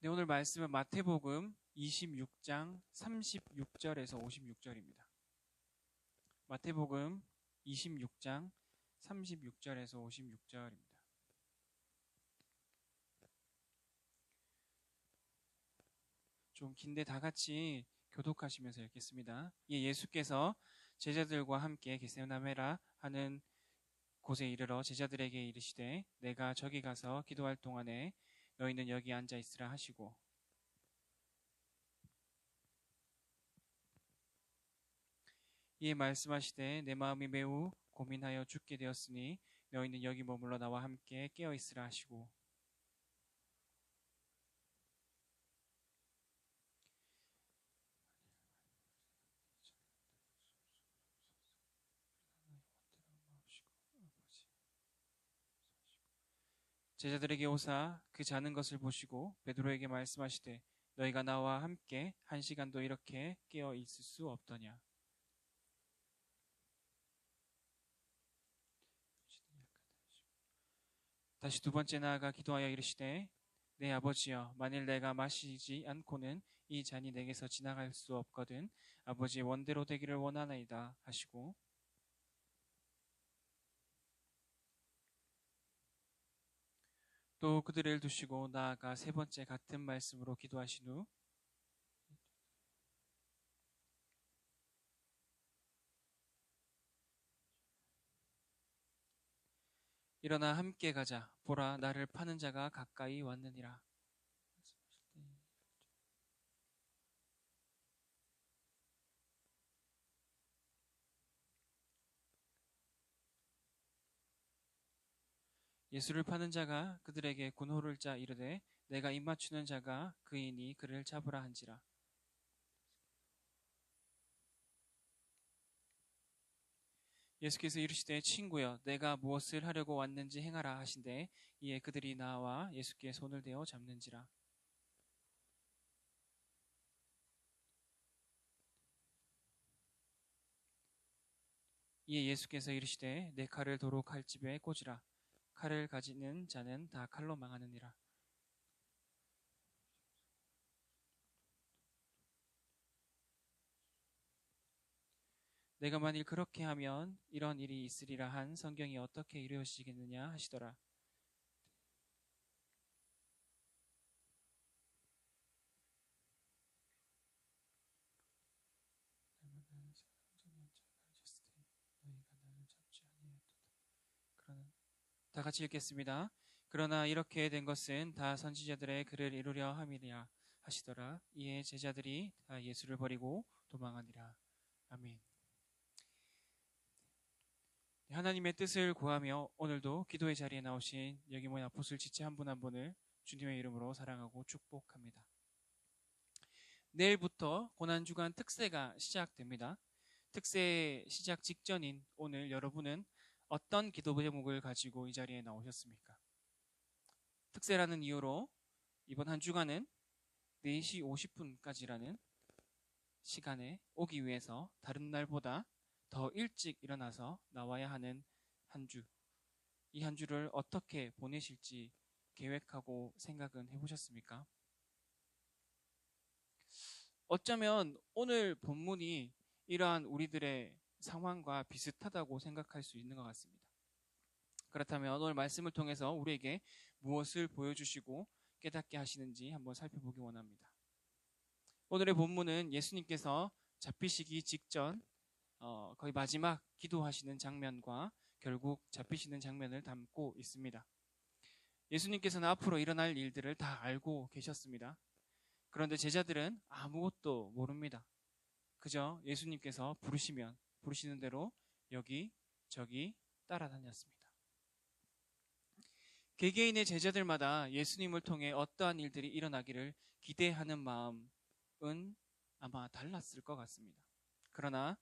네, 오늘 말씀은 마태복음 26장 36절에서 56절입니다. 마태복음 26장 36절에서 56절입니다. 좀 긴데 다 같이 교독하시면서 읽겠습니다. 예수께서 제자들과 함께 겟세마네라 하는 곳에 이르러 제자들에게 이르시되 내가 저기 가서 기도할 동안에 너희는 여기 앉아 있으라 하시고 이에 말씀하시되 내 마음이 매우 고민하여 죽게 되었으니 너희는 여기 머물러 나와 함께 깨어 있으라 하시고 제자들에게 오사 그 자는 것을 보시고 베드로에게 말씀하시되 너희가 나와 함께 한 시간도 이렇게 깨어 있을 수 없더냐. 다시 두 번째 나아가 기도하여 이르시되 내 아버지여 만일 내가 마시지 않고는 이 잔이 내게서 지나갈 수 없거든 아버지의 원대로 되기를 원하나이다 하시고 또 그들을 두시고 나아가 세 번째 같은 말씀으로 기도하신 후 일어나 함께 가자 보라 나를 파는 자가 가까이 왔느니라. 예수를 파는 자가 그들에게 군호를 짜 이르되 내가 입맞추는 자가 그이니 그를 잡으라 한지라. 예수께서 이르시되 친구여 내가 무엇을 하려고 왔는지 행하라 하신대 이에 그들이 나와 예수께 손을 대어 잡는지라. 이에 예수께서 이르시되 내 칼을 도로 칼집에 꽂으라. 칼을 가지는 자는 다 칼로 망하느니라. 내가 만일 그렇게 하면 이런 일이 있으리라 한 성경이 어떻게 이루어지겠느냐 하시더라. 다 같이 읽겠습니다. 그러나 이렇게 된 것은 다 선지자들의 글을 이루려 함이라 하시더라. 이에 제자들이 다 예수를 버리고 도망하니라. 아멘. 하나님의 뜻을 구하며 오늘도 기도의 자리에 나오신 여기 모인 아포슬 지체 한 분 한 분을 주님의 이름으로 사랑하고 축복합니다. 내일부터 고난주간 특세가 시작됩니다. 특세 시작 직전인 오늘 여러분은 어떤 기도 제목을 가지고 이 자리에 나오셨습니까? 특세라는 이유로 이번 한 주간은 4시 50분까지라는 시간에 오기 위해서 다른 날보다 더 일찍 일어나서 나와야 하는 한 주. 이 한 주를 어떻게 보내실지 계획하고 생각은 해보셨습니까? 어쩌면 오늘 본문이 이러한 우리들의 상황과 비슷하다고 생각할 수 있는 것 같습니다. 그렇다면 오늘 말씀을 통해서 우리에게 무엇을 보여주시고 깨닫게 하시는지 한번 살펴보기 원합니다. 오늘의 본문은 예수님께서 잡히시기 직전 거의 마지막 기도하시는 장면과 결국 잡히시는 장면을 담고 있습니다. 예수님께서는 앞으로 일어날 일들을 다 알고 계셨습니다. 그런데 제자들은 아무것도 모릅니다. 그저 예수님께서 부르시는 대로 여기 저기 따라다녔습니다. 개개인의 제자들마다 예수님을 통해 어떠한 일들이 일어나기를 기대하는 마음은 아마 달랐을 것 같습니다. 그러나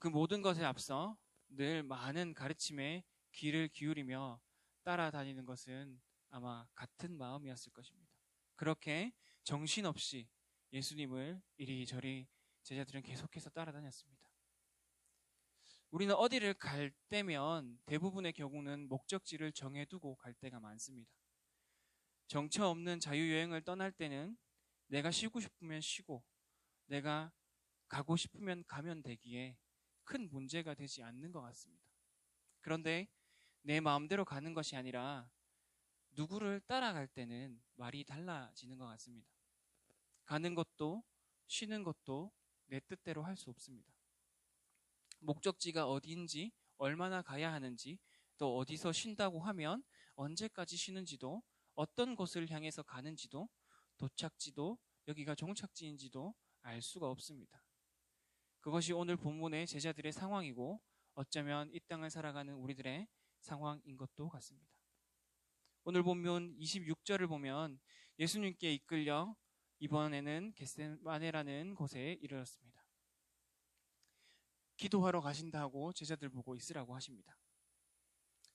그 모든 것에 앞서 늘 많은 가르침에 귀를 기울이며 따라다니는 것은 아마 같은 마음이었을 것입니다. 그렇게 정신없이 예수님을 이리저리 제자들은 계속해서 따라다녔습니다. 우리는 어디를 갈 때면 대부분의 경우는 목적지를 정해두고 갈 때가 많습니다. 정처 없는 자유여행을 떠날 때는 내가 쉬고 싶으면 쉬고 내가 가고 싶으면 가면 되기에 큰 문제가 되지 않는 것 같습니다. 그런데 내 마음대로 가는 것이 아니라 누구를 따라갈 때는 말이 달라지는 것 같습니다. 가는 것도 쉬는 것도 내 뜻대로 할 수 없습니다. 목적지가 어디인지, 얼마나 가야 하는지, 또 어디서 쉰다고 하면 언제까지 쉬는지도, 어떤 곳을 향해서 가는지도, 도착지도, 여기가 종착지인지도 알 수가 없습니다. 그것이 오늘 본문의 제자들의 상황이고 어쩌면 이 땅을 살아가는 우리들의 상황인 것도 같습니다. 오늘 본문 26절을 보면 예수님께 이끌려 이번에는 겟세마네라는 곳에 이르렀습니다. 기도하러 가신다 하고 제자들 보고 있으라고 하십니다.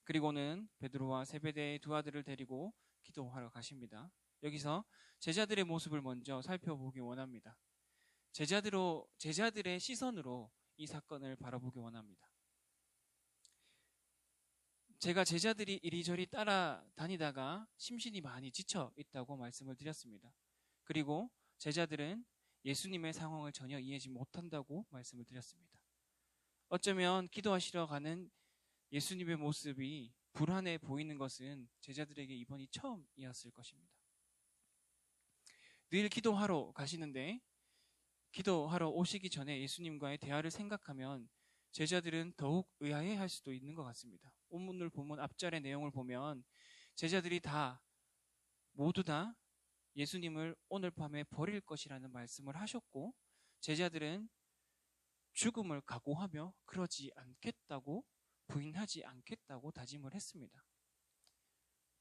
그리고는 베드로와 세베대의 두 아들을 데리고 기도하러 가십니다. 여기서 제자들의 모습을 먼저 살펴보기 원합니다. 제자들의 시선으로 이 사건을 바라보기 원합니다. 제가 제자들이 이리저리 따라다니다가 심신이 많이 지쳐 있다고 말씀을 드렸습니다. 그리고 제자들은 예수님의 상황을 전혀 이해하지 못한다고 말씀을 드렸습니다. 어쩌면 기도하시러 가는 예수님의 모습이 불안해 보이는 것은 제자들에게 이번이 처음이었을 것입니다. 늘 기도하러 가시는데 기도하러 오시기 전에 예수님과의 대화를 생각하면 제자들은 더욱 의아해할 수도 있는 것 같습니다. 본문을 보면 앞절의 내용을 보면 제자들이 모두 다 예수님을 오늘 밤에 버릴 것이라는 말씀을 하셨고 제자들은 죽음을 각오하며 그러지 않겠다고 부인하지 않겠다고 다짐을 했습니다.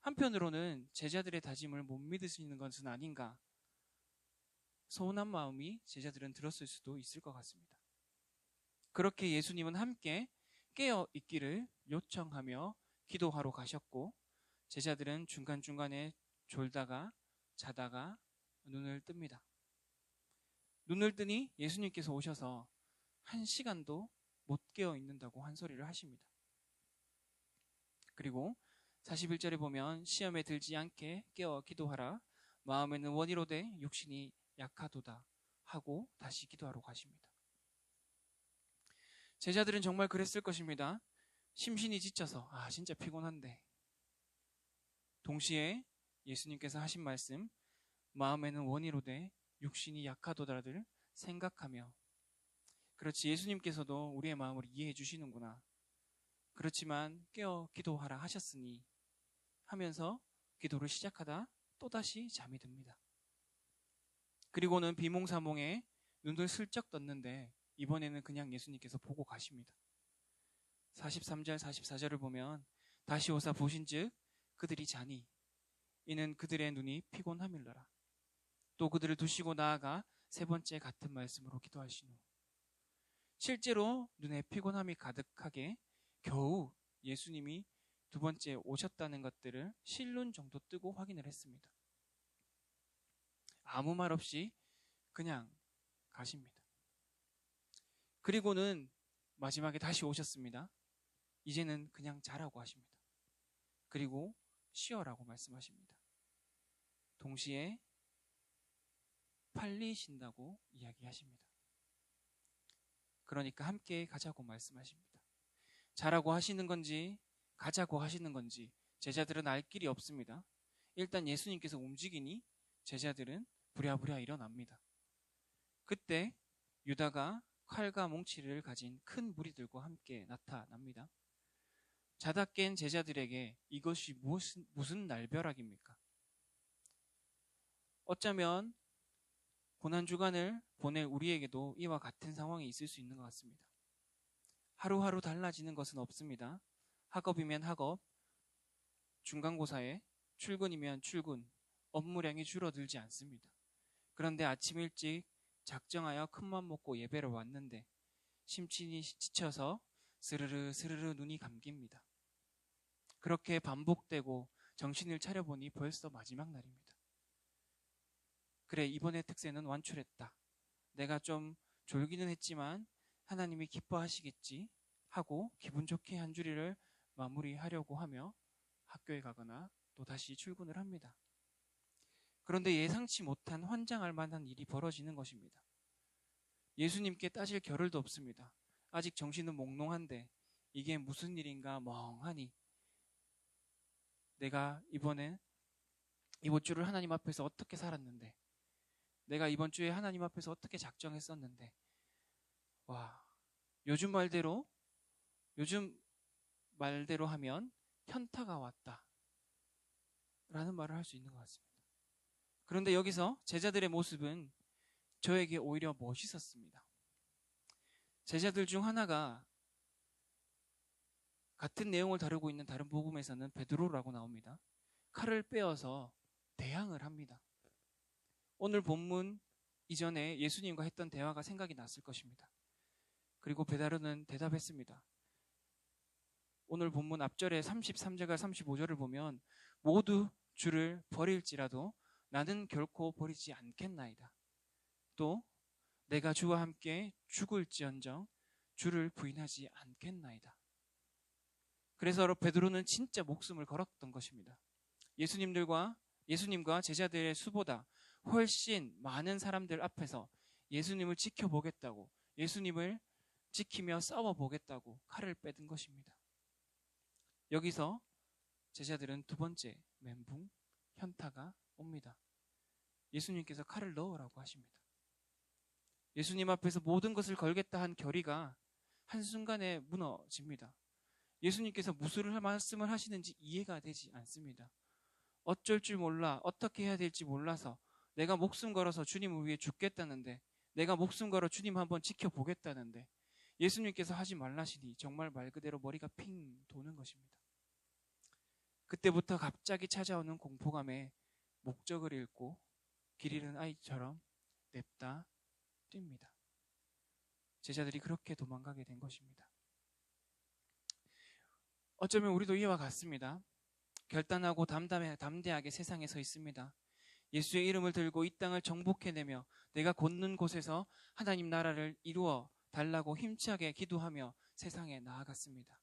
한편으로는 제자들의 다짐을 못 믿으시는 것은 아닌가 서운한 마음이 제자들은 들었을 수도 있을 것 같습니다. 그렇게 예수님은 함께 깨어 있기를 요청하며 기도하러 가셨고 제자들은 중간중간에 졸다가 자다가 눈을 뜹니다. 눈을 뜨니 예수님께서 오셔서 1시간도 못 깨어 있는다고 한 소리를 하십니다. 그리고 41절에 보면 시험에 들지 않게 깨어 기도하라 마음에는 원이로되 육신이 약하도다 하고 다시 기도하러 가십니다. 제자들은 정말 그랬을 것입니다. 심신이 지쳐서 진짜 피곤한데 동시에 예수님께서 하신 말씀 마음에는 원이로되 육신이 약하도다를 생각하며 그렇지 예수님께서도 우리의 마음을 이해해 주시는구나. 그렇지만 깨어 기도하라 하셨으니 하면서 기도를 시작하다 또다시 잠이 듭니다. 그리고는 비몽사몽에 눈을 슬쩍 떴는데 이번에는 그냥 예수님께서 보고 가십니다. 43절 44절을 보면 다시 오사 보신즉 그들이 자니 이는 그들의 눈이 피곤함일러라. 또 그들을 두시고 나아가 세 번째 같은 말씀으로 기도하신 후 실제로 눈에 피곤함이 가득하게 겨우 예수님이 두 번째 오셨다는 것들을 실눈 정도 뜨고 확인을 했습니다. 아무 말 없이 그냥 가십니다. 그리고는 마지막에 다시 오셨습니다. 이제는 그냥 자라고 하십니다. 그리고 쉬어라고 말씀하십니다. 동시에 팔리신다고 이야기하십니다. 그러니까 함께 가자고 말씀하십니다. 자라고 하시는 건지 가자고 하시는 건지 제자들은 알 길이 없습니다. 일단 예수님께서 움직이니 제자들은 부랴부랴 일어납니다. 그때 유다가 칼과 몽치를 가진 큰 무리들과 함께 나타납니다. 자다 깬 제자들에게 이것이 무슨 날벼락입니까? 어쩌면 고난주간을 보낼 우리에게도 이와 같은 상황이 있을 수 있는 것 같습니다. 하루하루 달라지는 것은 없습니다. 학업이면 학업, 중간고사에 출근이면 출근, 업무량이 줄어들지 않습니다. 그런데 아침 일찍 작정하여 큰맘 먹고 예배를 왔는데 심신이 지쳐서 스르르 스르르 눈이 감깁니다. 그렇게 반복되고 정신을 차려보니 벌써 마지막 날입니다. 그래, 이번의 특세는 완출했다. 내가 좀 졸기는 했지만 하나님이 기뻐하시겠지 하고 기분 좋게 한 주리를 마무리하려고 하며 학교에 가거나 또 다시 출근을 합니다. 그런데 예상치 못한 환장할 만한 일이 벌어지는 것입니다. 예수님께 따질 겨를도 없습니다. 아직 정신은 몽롱한데 이게 무슨 일인가 멍하니 내가 이번 주를 하나님 앞에서 어떻게 살았는데, 내가 이번 주에 하나님 앞에서 어떻게 작정했었는데, 와, 요즘 말대로 하면 현타가 왔다 라는 말을 할 수 있는 것 같습니다. 그런데 여기서 제자들의 모습은 저에게 오히려 멋있었습니다. 제자들 중 하나가 같은 내용을 다루고 있는 다른 복음에서는 베드로라고 나옵니다. 칼을 빼어서 대항을 합니다. 오늘 본문 이전에 예수님과 했던 대화가 생각이 났을 것입니다. 그리고 베드로는 대답했습니다. 오늘 본문 앞절에 33절과 35절을 보면 모두 주를 버릴지라도 나는 결코 버리지 않겠나이다. 또 내가 주와 함께 죽을지언정 주를 부인하지 않겠나이다. 그래서 베드로는 진짜 목숨을 걸었던 것입니다. 예수님과 제자들의 수보다 훨씬 많은 사람들 앞에서 예수님을 지켜보겠다고, 예수님을 지키며 싸워보겠다고 칼을 빼든 것입니다. 여기서 제자들은 두 번째 멘붕, 현타가 옵니다. 예수님께서 칼을 넣으라고 하십니다. 예수님 앞에서 모든 것을 걸겠다 한 결의가 한순간에 무너집니다. 예수님께서 무슨 말씀을 하시는지 이해가 되지 않습니다. 어쩔 줄 몰라, 어떻게 해야 될지 몰라서 내가 목숨 걸어서 주님을 위해 죽겠다는데, 내가 목숨 걸어 주님 한번 지켜보겠다는데 예수님께서 하지 말라시니 정말 말 그대로 머리가 핑 도는 것입니다. 그때부터 갑자기 찾아오는 공포감에 목적을 잃고 길 잃은 아이처럼 냅다 뜁니다. 제자들이 그렇게 도망가게 된 것입니다. 어쩌면 우리도 이와 같습니다. 결단하고 담대하게 세상에 서 있습니다. 예수의 이름을 들고 이 땅을 정복해내며 내가 걷는 곳에서 하나님 나라를 이루어 달라고 힘차게 기도하며 세상에 나아갔습니다.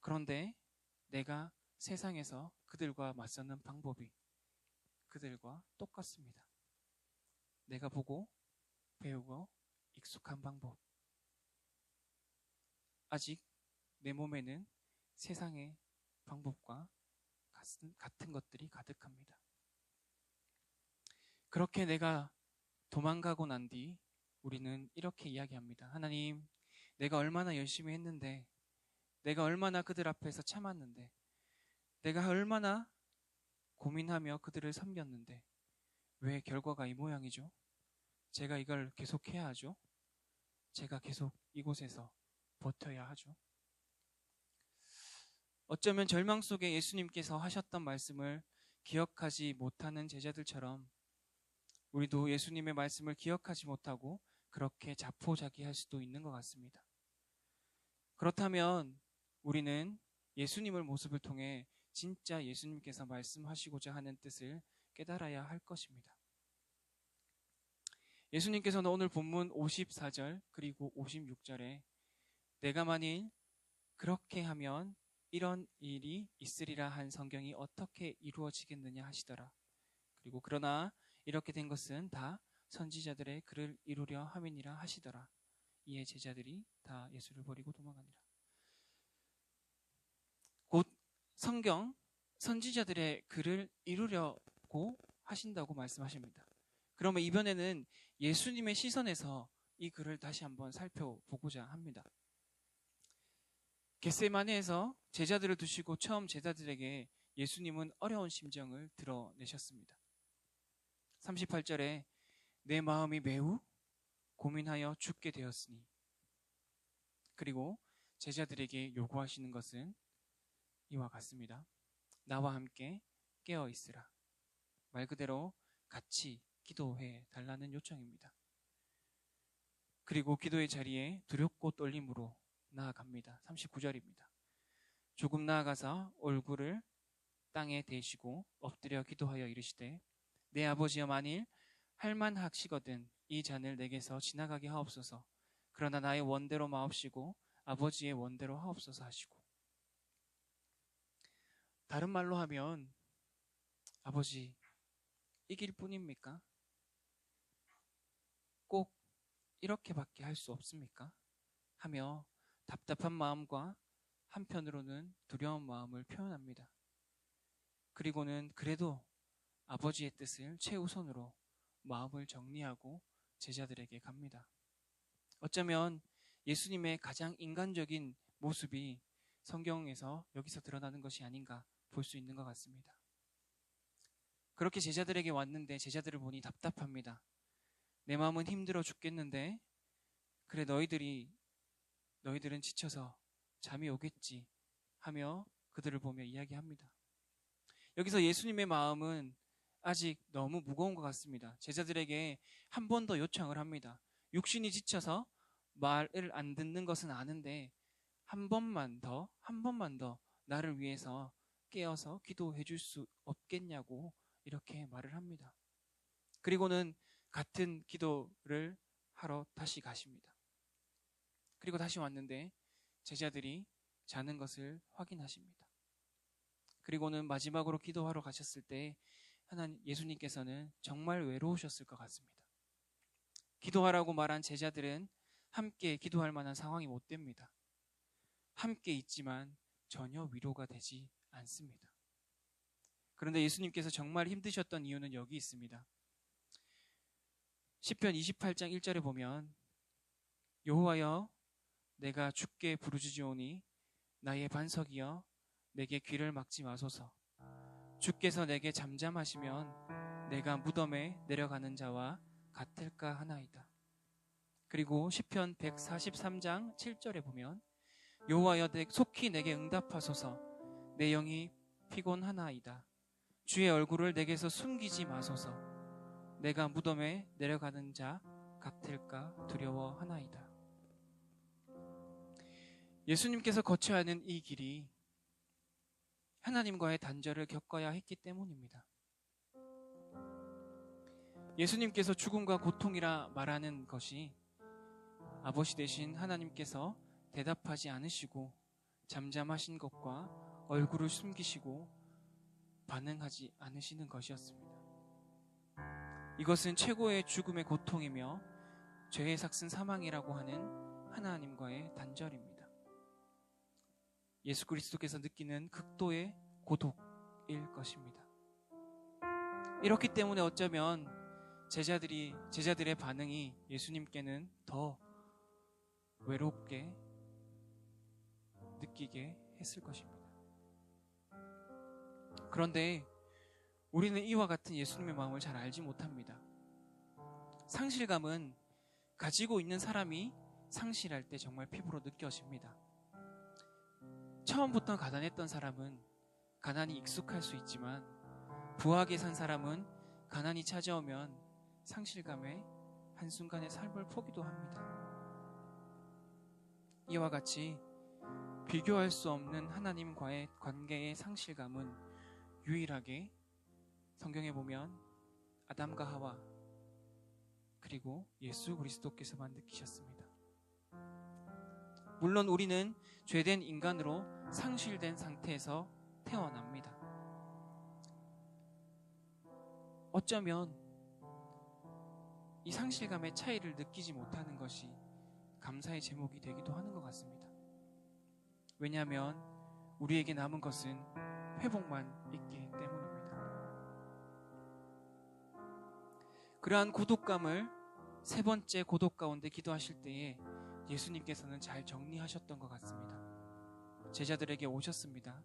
그런데 내가 세상에서 그들과 맞서는 방법이 그들과 똑같습니다. 내가 보고 배우고 익숙한 방법. 아직 내 몸에는 세상의 방법과 같은 것들이 가득합니다. 그렇게 내가 도망가고 난 뒤 우리는 이렇게 이야기합니다. 하나님, 내가 얼마나 열심히 했는데, 내가 얼마나 그들 앞에서 참았는데, 내가 얼마나 고민하며 그들을 섬겼는데 왜 결과가 이 모양이죠? 제가 이걸 계속해야 하죠? 제가 계속 이곳에서 버텨야 하죠? 어쩌면 절망 속에 예수님께서 하셨던 말씀을 기억하지 못하는 제자들처럼 우리도 예수님의 말씀을 기억하지 못하고 그렇게 자포자기할 수도 있는 것 같습니다. 그렇다면 우리는 예수님의 모습을 통해 진짜 예수님께서 말씀하시고자 하는 뜻을 깨달아야 할 것입니다. 예수님께서는 오늘 본문 54절 그리고 56절에 내가 만일 그렇게 하면 이런 일이 있으리라 한 성경이 어떻게 이루어지겠느냐 하시더라. 그리고 그러나 이렇게 된 것은 다 선지자들의 글을 이루려 함이니라 하시더라. 이에 제자들이 다 예수를 버리고 도망가니라. 곧 성경 선지자들의 글을 이루려고 하신다고 말씀하십니다. 그러면 이번에는 예수님의 시선에서 이 글을 다시 한번 살펴보고자 합니다. 겟세마네에서 제자들을 두시고 처음 제자들에게 예수님은 어려운 심정을 드러내셨습니다. 38절에 내 마음이 매우 고민하여 죽게 되었으니, 그리고 제자들에게 요구하시는 것은 이와 같습니다. 나와 함께 깨어 있으라. 말 그대로 같이 기도해 달라는 요청입니다. 그리고 기도의 자리에 두렵고 떨림으로 나아갑니다. 39절입니다. 조금 나아가서 얼굴을 땅에 대시고 엎드려 기도하여 이르시되 내 아버지여 만일 할만하시거든 이 잔을 내게서 지나가게 하옵소서. 그러나 나의 원대로 마옵시고 아버지의 원대로 하옵소서 하시고, 다른 말로 하면 아버지, 이길 뿐입니까? 꼭 이렇게밖에 할 수 없습니까? 하며 답답한 마음과 한편으로는 두려운 마음을 표현합니다. 그리고는 그래도 아버지의 뜻을 최우선으로 마음을 정리하고 제자들에게 갑니다. 어쩌면 예수님의 가장 인간적인 모습이 성경에서 여기서 드러나는 것이 아닌가 볼 수 있는 것 같습니다. 그렇게 제자들에게 왔는데 제자들을 보니 답답합니다. 내 마음은 힘들어 죽겠는데 그래 너희들은 지쳐서 잠이 오겠지 하며 그들을 보며 이야기합니다. 여기서 예수님의 마음은 아직 너무 무거운 것 같습니다. 제자들에게 한 번 더 요청을 합니다. 육신이 지쳐서 말을 안 듣는 것은 아는데 한 번만 더 나를 위해서 깨어서 기도해 줄 수 없겠냐고 이렇게 말을 합니다. 그리고는 같은 기도를 하러 다시 가십니다. 그리고 다시 왔는데 제자들이 자는 것을 확인하십니다. 그리고는 마지막으로 기도하러 가셨을 때 예수님께서는 정말 외로우셨을 것 같습니다. 기도하라고 말한 제자들은 함께 기도할 만한 상황이 못 됩니다. 함께 있지만 전혀 위로가 되지 않습니다. 그런데 예수님께서 정말 힘드셨던 이유는 여기 있습니다. 시편 28장 1절에 보면 여호와여 내가 주께 부르짖으오니 나의 반석이여 내게 귀를 막지 마소서. 주께서 내게 잠잠하시면 내가 무덤에 내려가는 자와 같을까 하나이다. 그리고 시편 143장 7절에 보면 여호와여 속히 내게 응답하소서. 내 영이 피곤하나이다. 주의 얼굴을 내게서 숨기지 마소서. 내가 무덤에 내려가는 자 같을까 두려워하나이다. 예수님께서 거쳐야 하는 이 길이 하나님과의 단절을 겪어야 했기 때문입니다. 예수님께서 죽음과 고통이라 말하는 것이 아버지 되신 하나님께서 대답하지 않으시고 잠잠하신 것과 얼굴을 숨기시고 반응하지 않으시는 것이었습니다. 이것은 최고의 죽음의 고통이며 죄의 삭슨 사망이라고 하는 하나님과의 단절입니다. 예수 그리스도께서 느끼는 극도의 고독일 것입니다. 이렇기 때문에 어쩌면 제자들의 반응이 예수님께는 더 외롭게 느끼게 했을 것입니다. 그런데 우리는 이와 같은 예수님의 마음을 잘 알지 못합니다. 상실감은 가지고 있는 사람이 상실할 때 정말 피부로 느껴집니다. 처음부터 가난했던 사람은 가난이 익숙할 수 있지만 부하게 산 사람은 가난이 찾아오면 상실감에 한순간에 삶을 포기도 합니다. 이와 같이 비교할 수 없는 하나님과의 관계의 상실감은 유일하게 성경에 보면 아담과 하와 그리고 예수 그리스도께서만 느끼셨습니다. 물론 우리는 죄된 인간으로 상실된 상태에서 태어납니다. 어쩌면 이 상실감의 차이를 느끼지 못하는 것이 감사의 제목이 되기도 하는 것 같습니다. 왜냐하면 우리에게 남은 것은 회복만 있기 때문입니다. 그러한 고독감을 세 번째 고독 가운데 기도하실 때에 예수님께서는 잘 정리하셨던 것 같습니다. 제자들에게 오셨습니다.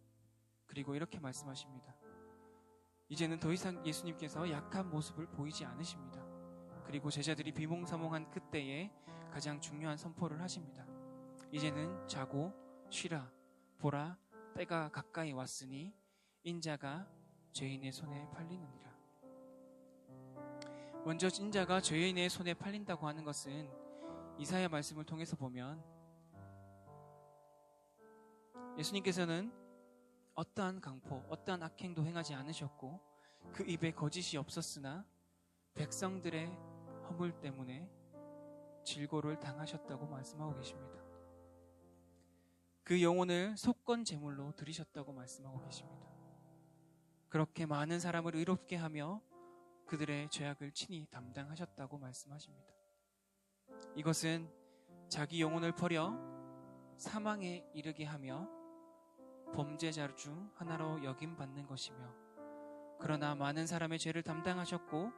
그리고 이렇게 말씀하십니다. 이제는 더 이상 예수님께서 약한 모습을 보이지 않으십니다. 그리고 제자들이 비몽사몽한 그때에 가장 중요한 선포를 하십니다. 이제는 자고 쉬라. 보라, 때가 가까이 왔으니 인자가 죄인의 손에 팔리느니라. 먼저 인자가 죄인의 손에 팔린다고 하는 것은 이사야 말씀을 통해서 보면 예수님께서는 어떠한 강포, 어떠한 악행도 행하지 않으셨고 그 입에 거짓이 없었으나 백성들의 허물 때문에 질고를 당하셨다고 말씀하고 계십니다. 그 영혼을 속건 제물로 드리셨다고 말씀하고 계십니다. 그렇게 많은 사람을 의롭게 하며 그들의 죄악을 친히 담당하셨다고 말씀하십니다. 이것은 자기 영혼을 버려 사망에 이르게 하며 범죄자 중 하나로 여김받는 것이며, 그러나 많은 사람의 죄를 담당하셨고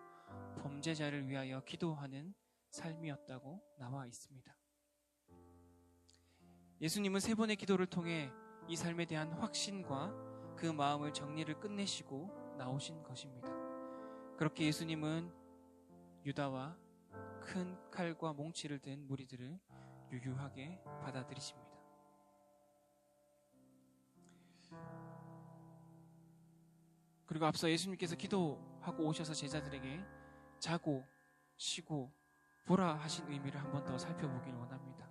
범죄자를 위하여 기도하는 삶이었다고 나와 있습니다. 예수님은 세 번의 기도를 통해 이 삶에 대한 확신과 그 마음을 정리를 끝내시고 나오신 것입니다. 그렇게 예수님은 유다와 큰 칼과 몽치를 든 무리들을 유유하게 받아들이십니다. 그리고 앞서 예수님께서 기도하고 오셔서 제자들에게 자고 쉬고 보라 하신 의미를 한 번 더 살펴보길 원합니다.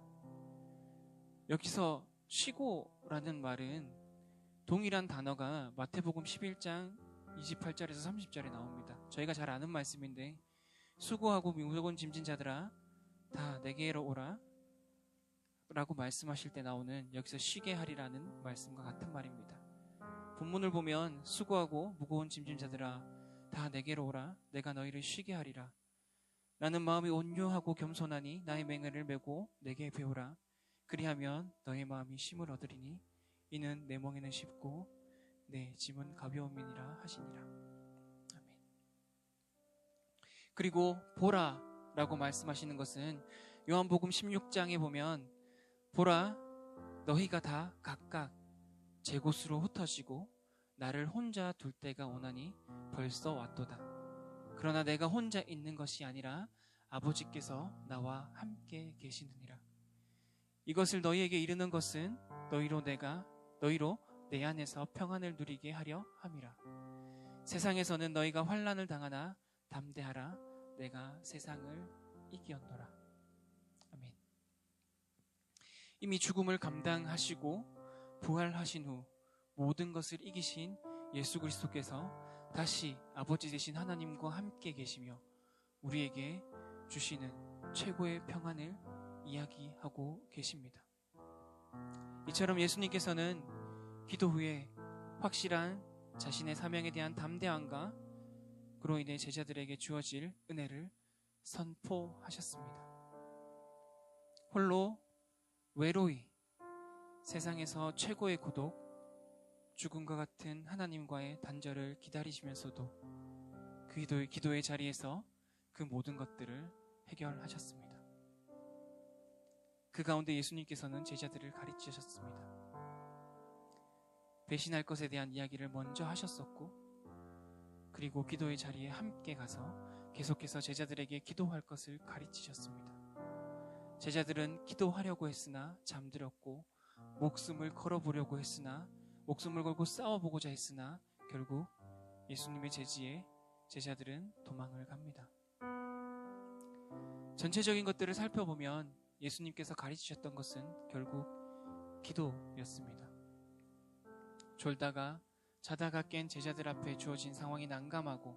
여기서 쉬고라는 말은 동일한 단어가 마태복음 11장 28절에서 30절에 나옵니다. 저희가 잘 아는 말씀인데, 수고하고 무거운 짐진 자들아 다 내게로 오라 라고 말씀하실 때 나오는 여기서 쉬게 하리라는 말씀과 같은 말입니다. 본문을 보면 수고하고 무거운 짐진 자들아 다 내게로 오라 내가 너희를 쉬게 하리라 나는 마음이 온유하고 겸손하니 나의 맹을 메고 내게 배우라 그리하면 너의 마음이 쉼을 얻으리니 이는 내 멍에는 쉽고 내 짐은 가벼움이니라 하시니라. 아멘. 그리고 보라 라고 말씀하시는 것은 요한복음 16장에 보면 보라 너희가 다 각각 제 곳으로 흩어지고 나를 혼자 둘 때가 오나니 벌써 왔도다. 그러나 내가 혼자 있는 것이 아니라 아버지께서 나와 함께 계시느니라. 이것을 너희에게 이르는 것은 너희로 내 안에서 평안을 누리게 하려 함이라. 세상에서는 너희가 환난을 당하나 담대하라 내가 세상을 이기었노라. 아멘. 이미 죽음을 감당하시고 부활하신 후 모든 것을 이기신 예수 그리스도께서 다시 아버지 되신 하나님과 함께 계시며 우리에게 주시는 최고의 평안을 이야기하고 계십니다. 이처럼 예수님께서는 기도 후에 확실한 자신의 사명에 대한 담대함과 그로 인해 제자들에게 주어질 은혜를 선포하셨습니다. 홀로 외로이 세상에서 최고의 고독, 죽음과 같은 하나님과의 단절을 기다리시면서도 그 기도의 자리에서 그 모든 것들을 해결하셨습니다. 그 가운데 예수님께서는 제자들을 가르치셨습니다. 배신할 것에 대한 이야기를 먼저 하셨었고, 그리고 기도의 자리에 함께 가서 계속해서 제자들에게 기도할 것을 가르치셨습니다. 제자들은 기도하려고 했으나 잠들었고, 목숨을 걸어보려고 했으나 목숨을 걸고 싸워보고자 했으나 결국 예수님의 제지에 제자들은 도망을 갑니다. 전체적인 것들을 살펴보면 예수님께서 가르치셨던 것은 결국 기도였습니다. 졸다가 자다가 깬 제자들 앞에 주어진 상황이 난감하고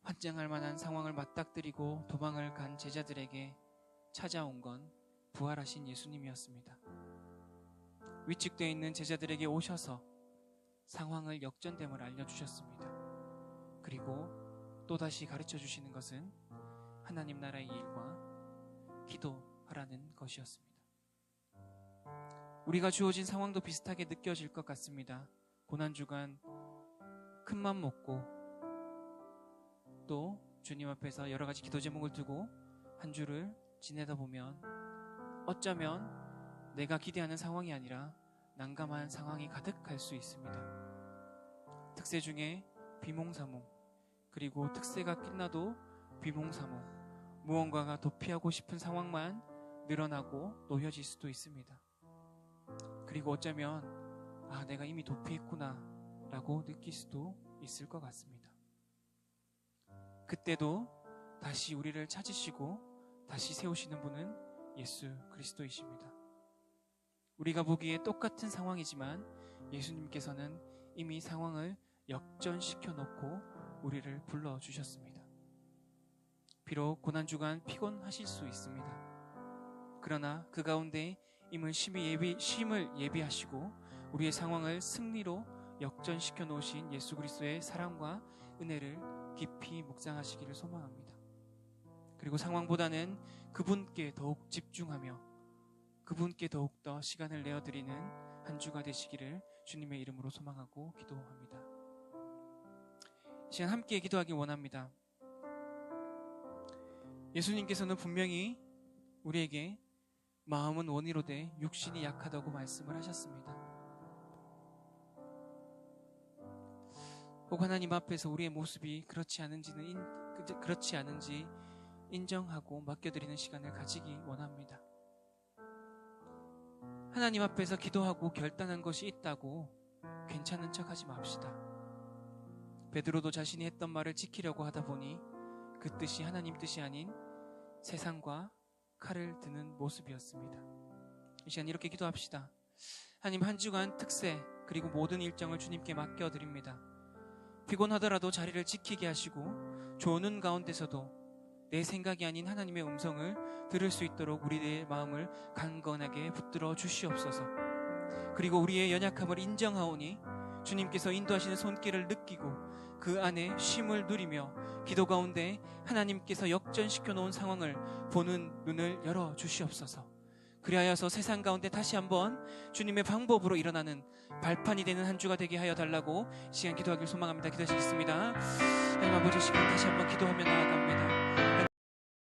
환장할 만한 상황을 맞닥뜨리고 도망을 간 제자들에게 찾아온 건 부활하신 예수님이었습니다. 위축되어 있는 제자들에게 오셔서 상황을 역전됨을 알려주셨습니다. 그리고 또다시 가르쳐 주시는 것은 하나님 나라의 일과 기도하라는 것이었습니다. 우리가 주어진 상황도 비슷하게 느껴질 것 같습니다. 고난주간 큰맘 먹고 또 주님 앞에서 여러 가지 기도 제목을 두고 한 주를 지내다 보면 어쩌면 내가 기대하는 상황이 아니라 난감한 상황이 가득할 수 있습니다. 특세 중에 비몽사몽, 그리고 특세가 끝나도 비몽사몽, 무언가가 도피하고 싶은 상황만 늘어나고 놓여질 수도 있습니다. 그리고 어쩌면 내가 이미 도피했구나 라고 느낄 수도 있을 것 같습니다. 그때도 다시 우리를 찾으시고 다시 세우시는 분은 예수 그리스도이십니다. 우리가 보기에 똑같은 상황이지만 예수님께서는 이미 상황을 역전시켜 놓고 우리를 불러주셨습니다. 비록 고난주간 피곤하실 수 있습니다. 그러나 그 가운데 쉼을 예비하시고 우리의 상황을 승리로 역전시켜 놓으신 예수 그리스도의 사랑과 은혜를 깊이 묵상하시기를 소망합니다. 그리고 상황보다는 그분께 더욱 집중하며 그분께 더욱더 시간을 내어드리는 한 주가 되시기를 주님의 이름으로 소망하고 기도합니다. 이 시간 함께 기도하기 원합니다. 예수님께서는 분명히 우리에게 마음은 원이로되 육신이 약하다고 말씀을 하셨습니다. 혹 하나님 앞에서 우리의 모습이 그렇지 않은지 인정하고 맡겨드리는 시간을 가지기 원합니다. 하나님 앞에서 기도하고 결단한 것이 있다고 괜찮은 척하지 맙시다. 베드로도 자신이 했던 말을 지키려고 하다 보니 그 뜻이 하나님 뜻이 아닌 세상과 칼을 드는 모습이었습니다. 이 시간 이렇게 기도합시다. 하나님, 한 주간 특세 그리고 모든 일정을 주님께 맡겨드립니다. 피곤하더라도 자리를 지키게 하시고 조는 가운데서도 내 생각이 아닌 하나님의 음성을 들을 수 있도록 우리의 마음을 강건하게 붙들어 주시옵소서. 그리고 우리의 연약함을 인정하오니 주님께서 인도하시는 손길을 느끼고 그 안에 쉼을 누리며 기도 가운데 하나님께서 역전시켜 놓은 상황을 보는 눈을 열어 주시옵소서. 그리하여서 세상 가운데 다시 한번 주님의 방법으로 일어나는 발판이 되는 한 주가 되게 하여 달라고 시간 기도하길 소망합니다. 기도하시겠습니다. 하나님 아버지, 시간 다시 한번 기도하며 나아갑니다.